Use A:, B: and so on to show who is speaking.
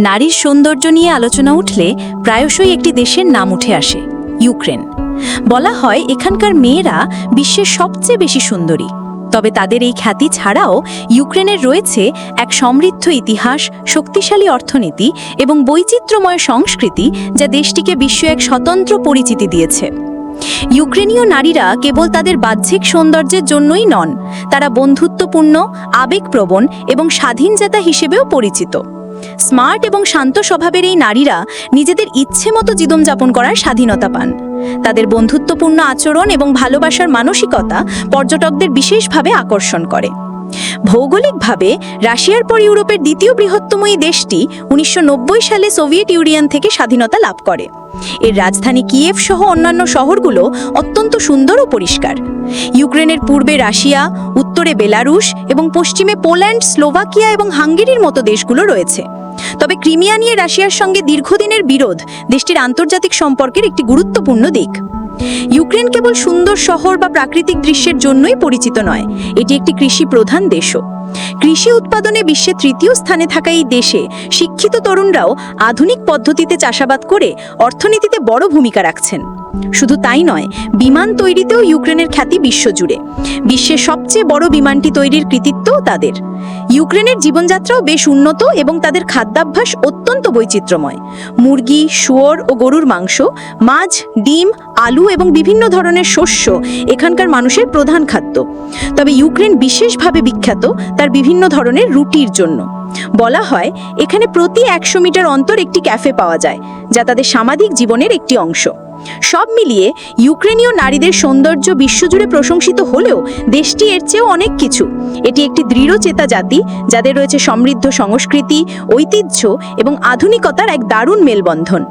A: নারীর সৌন্দর্য নিয়ে আলোচনা উঠলে প্রায়শই একটি দেশের নাম উঠে আসে, ইউক্রেন। বলা হয় এখানকার মেয়েরা বিশ্বের সবচেয়ে বেশি সুন্দরী। তবে তাদের এই খ্যাতি ছাড়াও ইউক্রেনের রয়েছে এক সমৃদ্ধ ইতিহাস, শক্তিশালী অর্থনীতি এবং বৈচিত্র্যময় সংস্কৃতি, যা দেশটিকে বিশ্ব এক স্বতন্ত্র পরিচিতি দিয়েছে। ইউক্রেনীয় নারীরা কেবল তাদের বাহ্যিক সৌন্দর্যের জন্যই নন, তারা বন্ধুত্বপূর্ণ, আবেগপ্রবণ এবং স্বাধীনচেতা হিসেবেও পরিচিত। স্মার্ট এবং শান্ত স্বভাবের এই নারীরা নিজেদের ইচ্ছে মতো জীবনযাপন করার স্বাধীনতা পান। তাদের বন্ধুত্বপূর্ণ আচরণ এবং ভালোবাসার মানসিকতা পর্যটকদের বিশেষভাবে আকর্ষণ করে। ভৌগোলিকভাবে রাশিয়ার পর ইউরোপের দ্বিতীয় বৃহত্তম এই দেশটি 1990 সালে সোভিয়েত ইউনিয়ন থেকে স্বাধীনতা লাভ করে। এর রাজধানী কিয়েভ সহ অন্যান্য শহরগুলো অত্যন্ত সুন্দর ও পরিষ্কার। ইউক্রেনের পূর্বে রাশিয়া, উত্তরে বেলারুশ এবং পশ্চিমে পোল্যান্ড, স্লোভাকিয়া এবং হাঙ্গেরির মতো দেশগুলো রয়েছে। তবে ক্রিমিয়া নিয়ে রাশিয়ার সঙ্গে দীর্ঘদিনের বিরোধ দেশটির আন্তর্জাতিক সম্পর্কের একটি গুরুত্বপূর্ণ দিক। ইউক্রেন কেবল সুন্দর শহর বা প্রাকৃতিক দৃশ্যের জন্যই পরিচিত নয়, এটি একটি কৃষি প্রধান দেশও। কৃষি উৎপাদনে বিশ্বে তৃতীয় স্থানে থাকা এই দেশে শিক্ষিত তরুণরাও আধুনিক পদ্ধতিতে চাষাবাদ করে অর্থনীতিতে বড় ভূমিকা রাখছেন। শুধু তাই নয়, বিমান তৈরিতেও ইউক্রেনের খ্যাতি বিশ্বজুড়ে। বিশ্বের সবচেয়ে বড় বিমানটি তৈরির কৃতিত্বও তাদের। ইউক্রেনের জীবনযাত্রাও বেশ উন্নত এবং তাদের খাদ্যাভ্যাস অত্যন্ত বৈচিত্র্যময়। মুরগি, শুয়োর ও গরুর মাংস, মাছ, ডিম, আলু এবং বিভিন্ন ধরনের শস্য এখানকার মানুষের প্রধান খাদ্য। তবে ইউক্রেন বিশেষভাবে বিখ্যাত তার বিভিন্ন ধরনের রুটির জন্য। বলা হয় এখানে প্রতি 100 মিটার অন্তর একটি ক্যাফে পাওয়া যায়, যা তাদের সামাজিক জীবনের একটি অংশ। সব মিলিয়ে ইউক্রেনীয় নারীদের সৌন্দর্য বিশ্বজুড়ে প্রশংসিত হলেও দেশটি এর চেয়েও অনেক কিছু। এটি একটি দৃঢ়চেতা জাতি, যাদের রয়েছে সমৃদ্ধ সংস্কৃতি, ঐতিহ্য এবং আধুনিকতার এক দারুণ মেলবন্ধন।